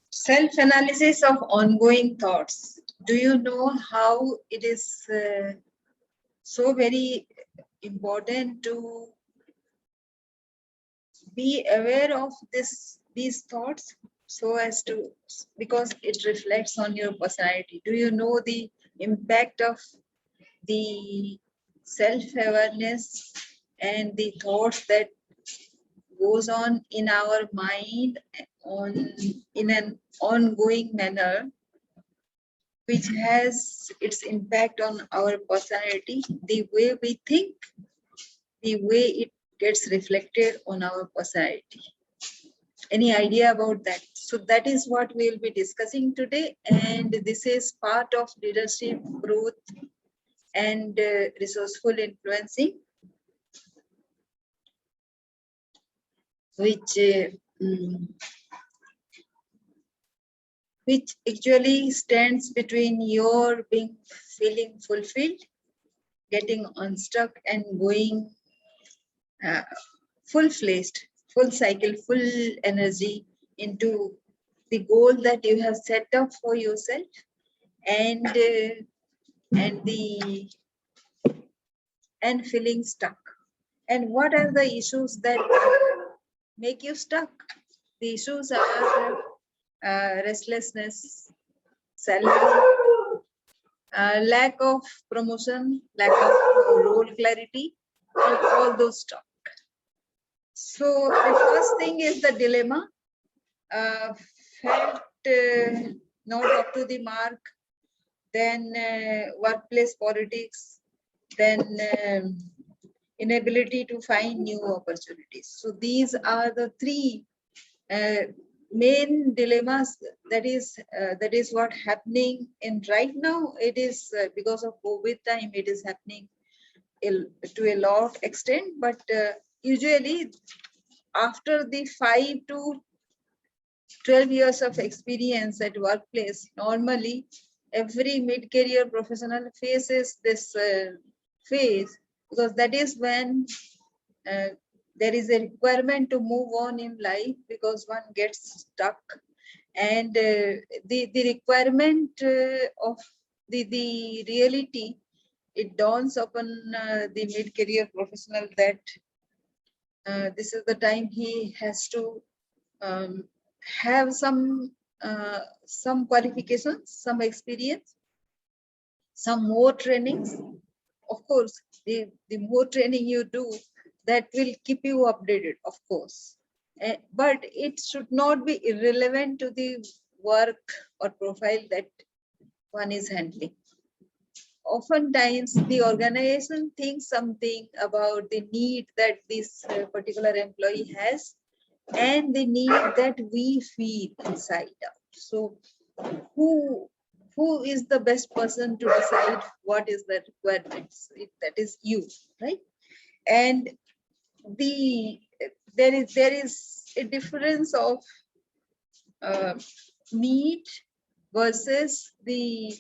Self-analysis of ongoing thoughts. Do you know how it is so very important to be aware of these thoughts, so as to, because it reflects on your personality. Do you know the impact of the self-awareness and the thoughts that goes on in our mind in an ongoing manner, which has its impact on our personality, the way we think, the way it gets reflected on our personality. Any idea about that? So that is what we'll be discussing today, and this is part of leadership growth and resourceful influencing, which actually stands between your feeling fulfilled, getting unstuck, and going full-fledged, full cycle, full energy into the goal that you have set up for yourself, and feeling stuck. And what are the issues that make you stuck? The issues are restlessness, salary, lack of promotion, lack of role clarity, and all those stuff. So the first thing is the dilemma. Felt not up to the mark, then workplace politics, then inability to find new opportunities. So these are the three main dilemmas. That is what happening in right now. It is because of COVID time, it is happening to a lot extent, but usually after the 5 to 12 years of experience at workplace, normally every mid-career professional faces this phase, because that is when there is a requirement to move on in life, because one gets stuck, and the requirement of the reality, it dawns upon the mid-career professional that this is the time he has to have some qualifications, some experience, some more trainings. Of course, the more training you do, that will keep you updated, of course. But it should not be irrelevant to the work or profile that one is handling. Oftentimes, the organization thinks something about the need that this particular employee has, and the need that we feel inside out. So who is the best person to decide what is the requirements? That is you, right? And there is a difference of need versus the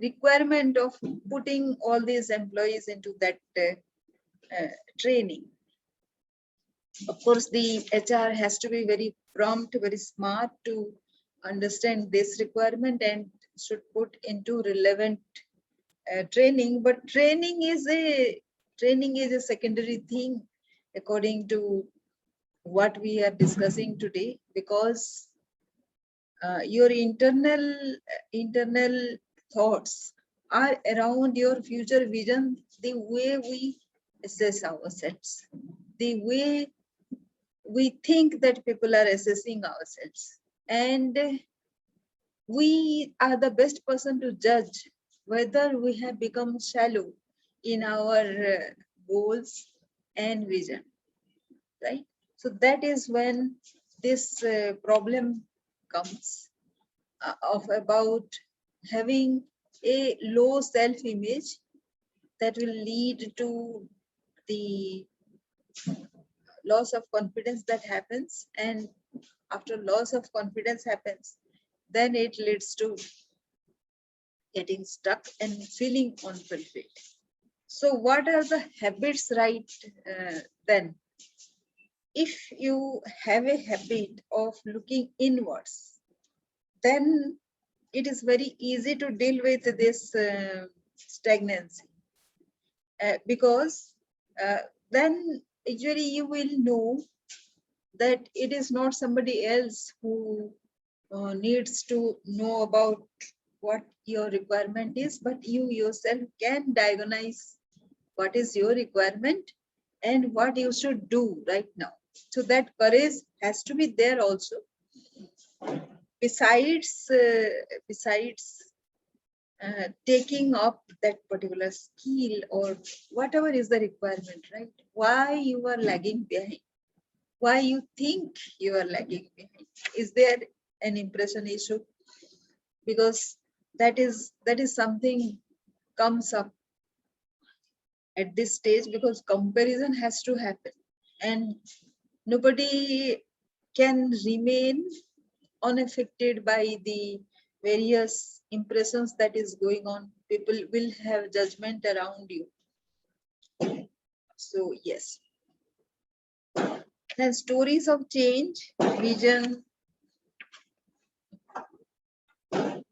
requirement of putting all these employees into that training. Of course, the HR has to be very prompt, very smart to understand this requirement and should put into relevant training. But training is a secondary thing, according to what we are discussing today, because your internal thoughts are around your future vision, the way we assess ourselves, the way we think that people are assessing ourselves, and we are the best person to judge whether we have become shallow in our goals and vision, right? So that is when this problem comes of about having a low self-image that will lead to the loss of confidence that happens, and after loss of confidence happens, then it leads to getting stuck and feeling unfulfilled. So what are the habits right then? if you have a habit of looking inwards, then it is very easy to deal with this stagnancy, because then actually you will know that it is not somebody else who needs to know about what your requirement is, but you yourself can diagnose what is your requirement and what you should do right now. So that courage has to be there also. Besides taking up that particular skill or whatever is the requirement, right? Why you are lagging behind? Why you think you are lagging behind? Is there an impression issue? Because that is something comes up at this stage, because comparison has to happen, and nobody can remain unaffected by the various impressions that is going on. People will have judgment around you. So yes, then stories of change, vision,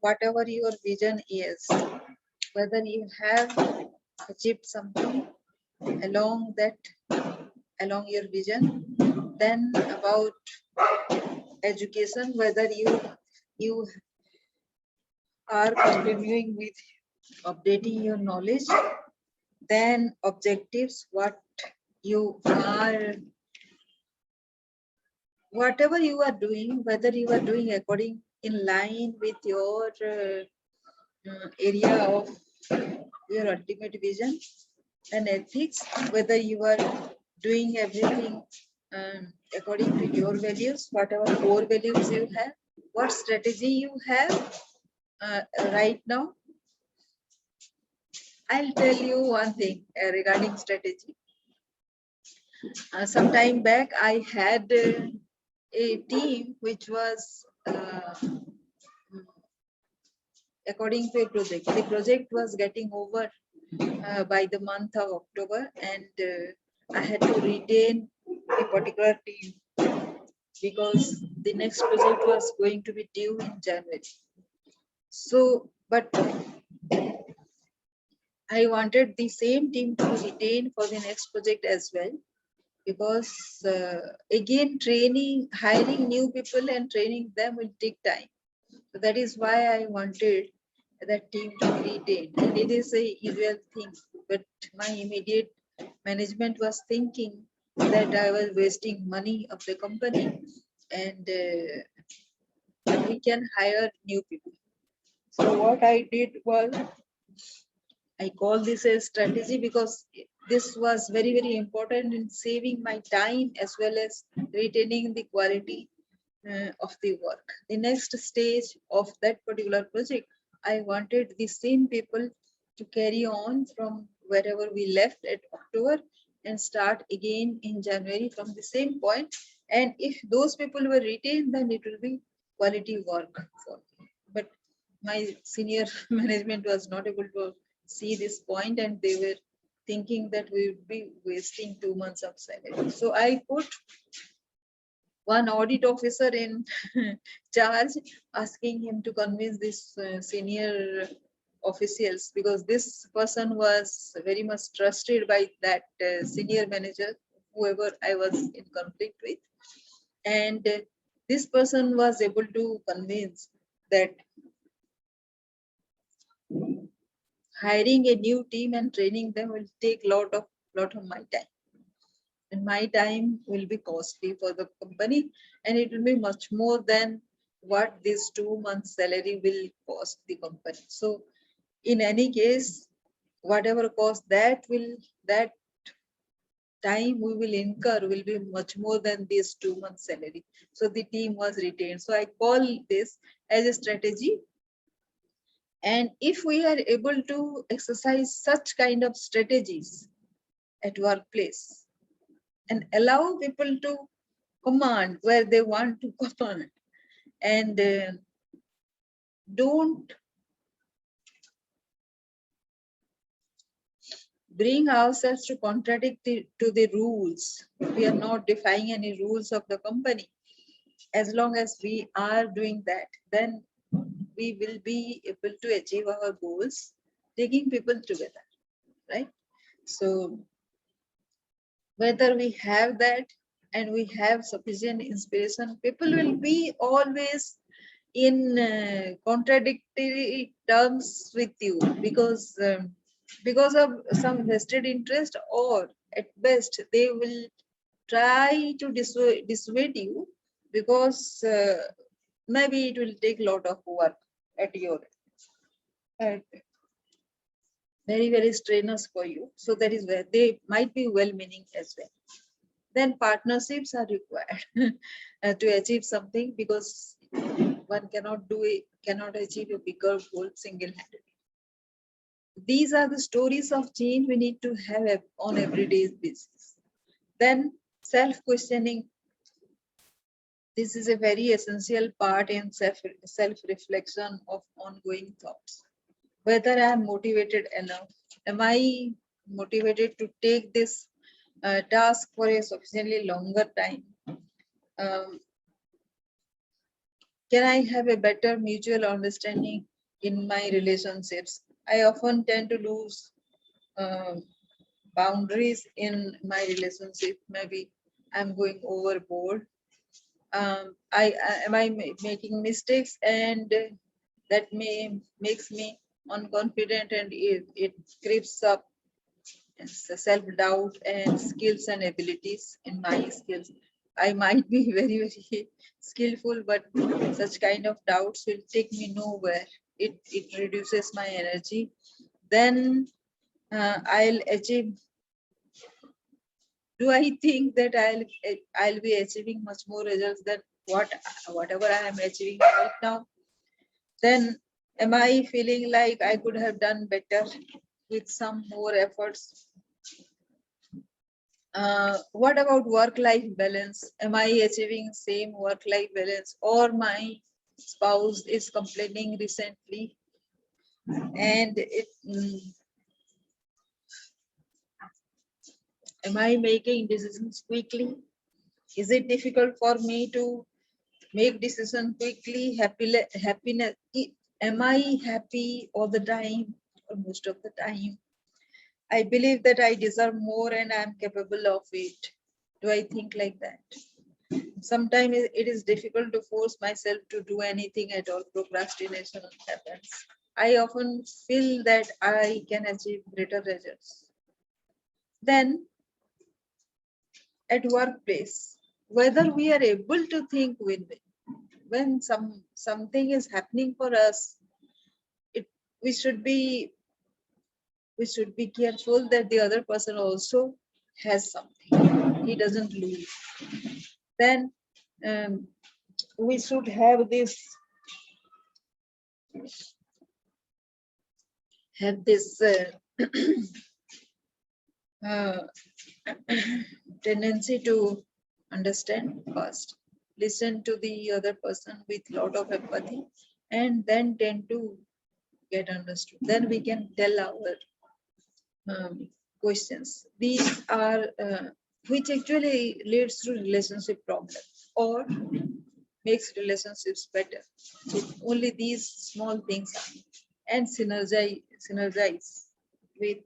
whatever your vision is, whether you have achieved something along your vision, then about education, whether you are continuing with updating your knowledge, then objectives, what you are, whatever you are doing, whether you are doing according in line with your area of your ultimate vision and ethics, whether you are doing everything according to your values, whatever core values you have, what strategy you have right now. I'll tell you one thing regarding strategy. Some time back, I had a team which was according to a project. The project was getting over by the month of October, and I had to retain a particular team because the next project was going to be due in January. So, but I wanted the same team to be retained for the next project as well, because again, hiring new people and training them will take time. So that is why I wanted that team to be retained. And it is a usual thing, but my immediate management was thinking that I was wasting money of the company, and we can hire new people. So what I did was, I call this a strategy because this was very, very important in saving my time as well as retaining the quality of the work. The next stage of that particular project, I wanted the same people to carry on from wherever we left at October and start again in January from the same point. And if those people were retained, then it will be quality work for me. But my senior management was not able to see this point, and they were thinking that we would be wasting 2 months of salary. So I put one audit officer in charge, asking him to convince this senior officials, because this person was very much trusted by that senior manager, whoever I was in conflict with. And this person was able to convince that hiring a new team and training them will take lot of my time, and my time will be costly for the company, and it will be much more than what this 2 months salary will cost the company. So in any case, whatever cost that time we will incur will be much more than this 2 months salary. So the team was retained. So I call this as a strategy. And if we are able to exercise such kind of strategies at workplace and allow people to command where they want to command, and don't bring ourselves to contradict to the rules. We are not defying any rules of the company. As long as we are doing that, then we will be able to achieve our goals, taking people together, right? So whether we have that and we have sufficient inspiration, people will be always in contradictory terms with you because of some vested interest, or at best they will try to dissuade you because maybe it will take a lot of work at your end, very very strenuous for you. So that is where they might be well meaning as well. Then partnerships are required to achieve something, because one cannot achieve a bigger goal single-handedly. These are the stories of change we need to have on everyday basis. Then self-questioning. This is a very essential part in self-reflection of ongoing thoughts. Whether I am motivated enough, am I motivated to take this task for a sufficiently longer time? Can I have a better mutual understanding in my relationships? I often tend to lose boundaries in my relationship. Maybe I'm going overboard. Am I making mistakes, and that makes me unconfident, and it creeps up self-doubt and skills and abilities in my skills. I might be very, very skillful, but such kind of doubts will take me nowhere. It reduces my energy. Then I'll achieve. Do I think that I'll be achieving much more results than whatever I am achieving right now? Then am I feeling like I could have done better with some more efforts? What about work-life balance? Am I achieving same work-life balance, or my spouse is complaining recently and am I making decisions quickly? Is it difficult for me to make decisions quickly? Happiness. Am I happy all the time or most of the time? I believe that I deserve more and I'm capable of it. Do I think like that? Sometimes it is difficult to force myself to do anything at all. Procrastination happens. I often feel that I can achieve greater results. Then at workplace, whether we are able to think win-win. When something is happening for us, we should be careful that the other person also has something. He doesn't lose. Then we should have this uh, tendency to understand first, listen to the other person with lot of empathy, and then tend to get understood. Then we can tell our questions. These are which actually leads to relationship problems or makes relationships better. So only these small things and synergize with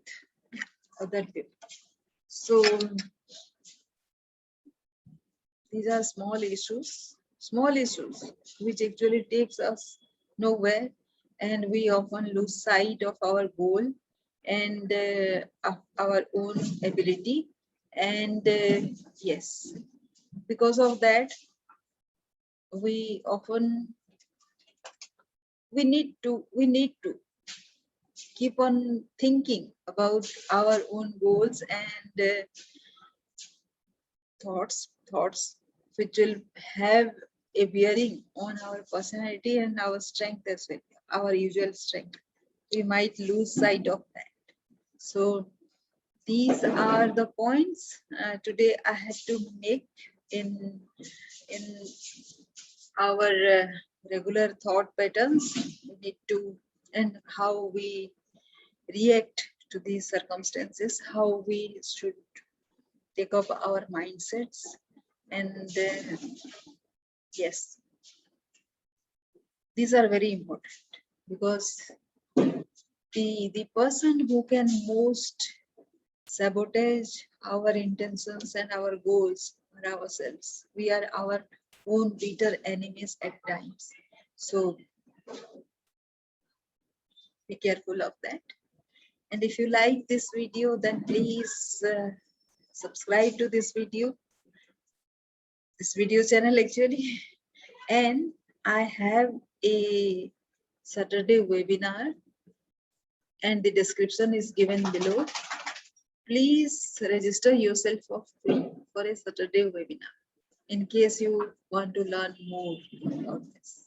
other people. So these are small issues which actually takes us nowhere, and we often lose sight of our goal and of our own ability. And yes, because of that, we often we need to keep on thinking about our own goals and thoughts which will have a bearing on our personality and our strength as well, our usual strength. We might lose sight of that. So these are the points today I had to make in our regular thought patterns. We need to, and how we react to these circumstances, how we should take up our mindsets. And yes, these are very important, because the person who can most sabotage our intentions and our goals are ourselves. We are our own bitter enemies at times. So be careful of that. And if you like this video, then please subscribe to this video channel actually. And I have a Saturday webinar, and the description is given below. Please register yourself for free for a Saturday webinar in case you want to learn more about this.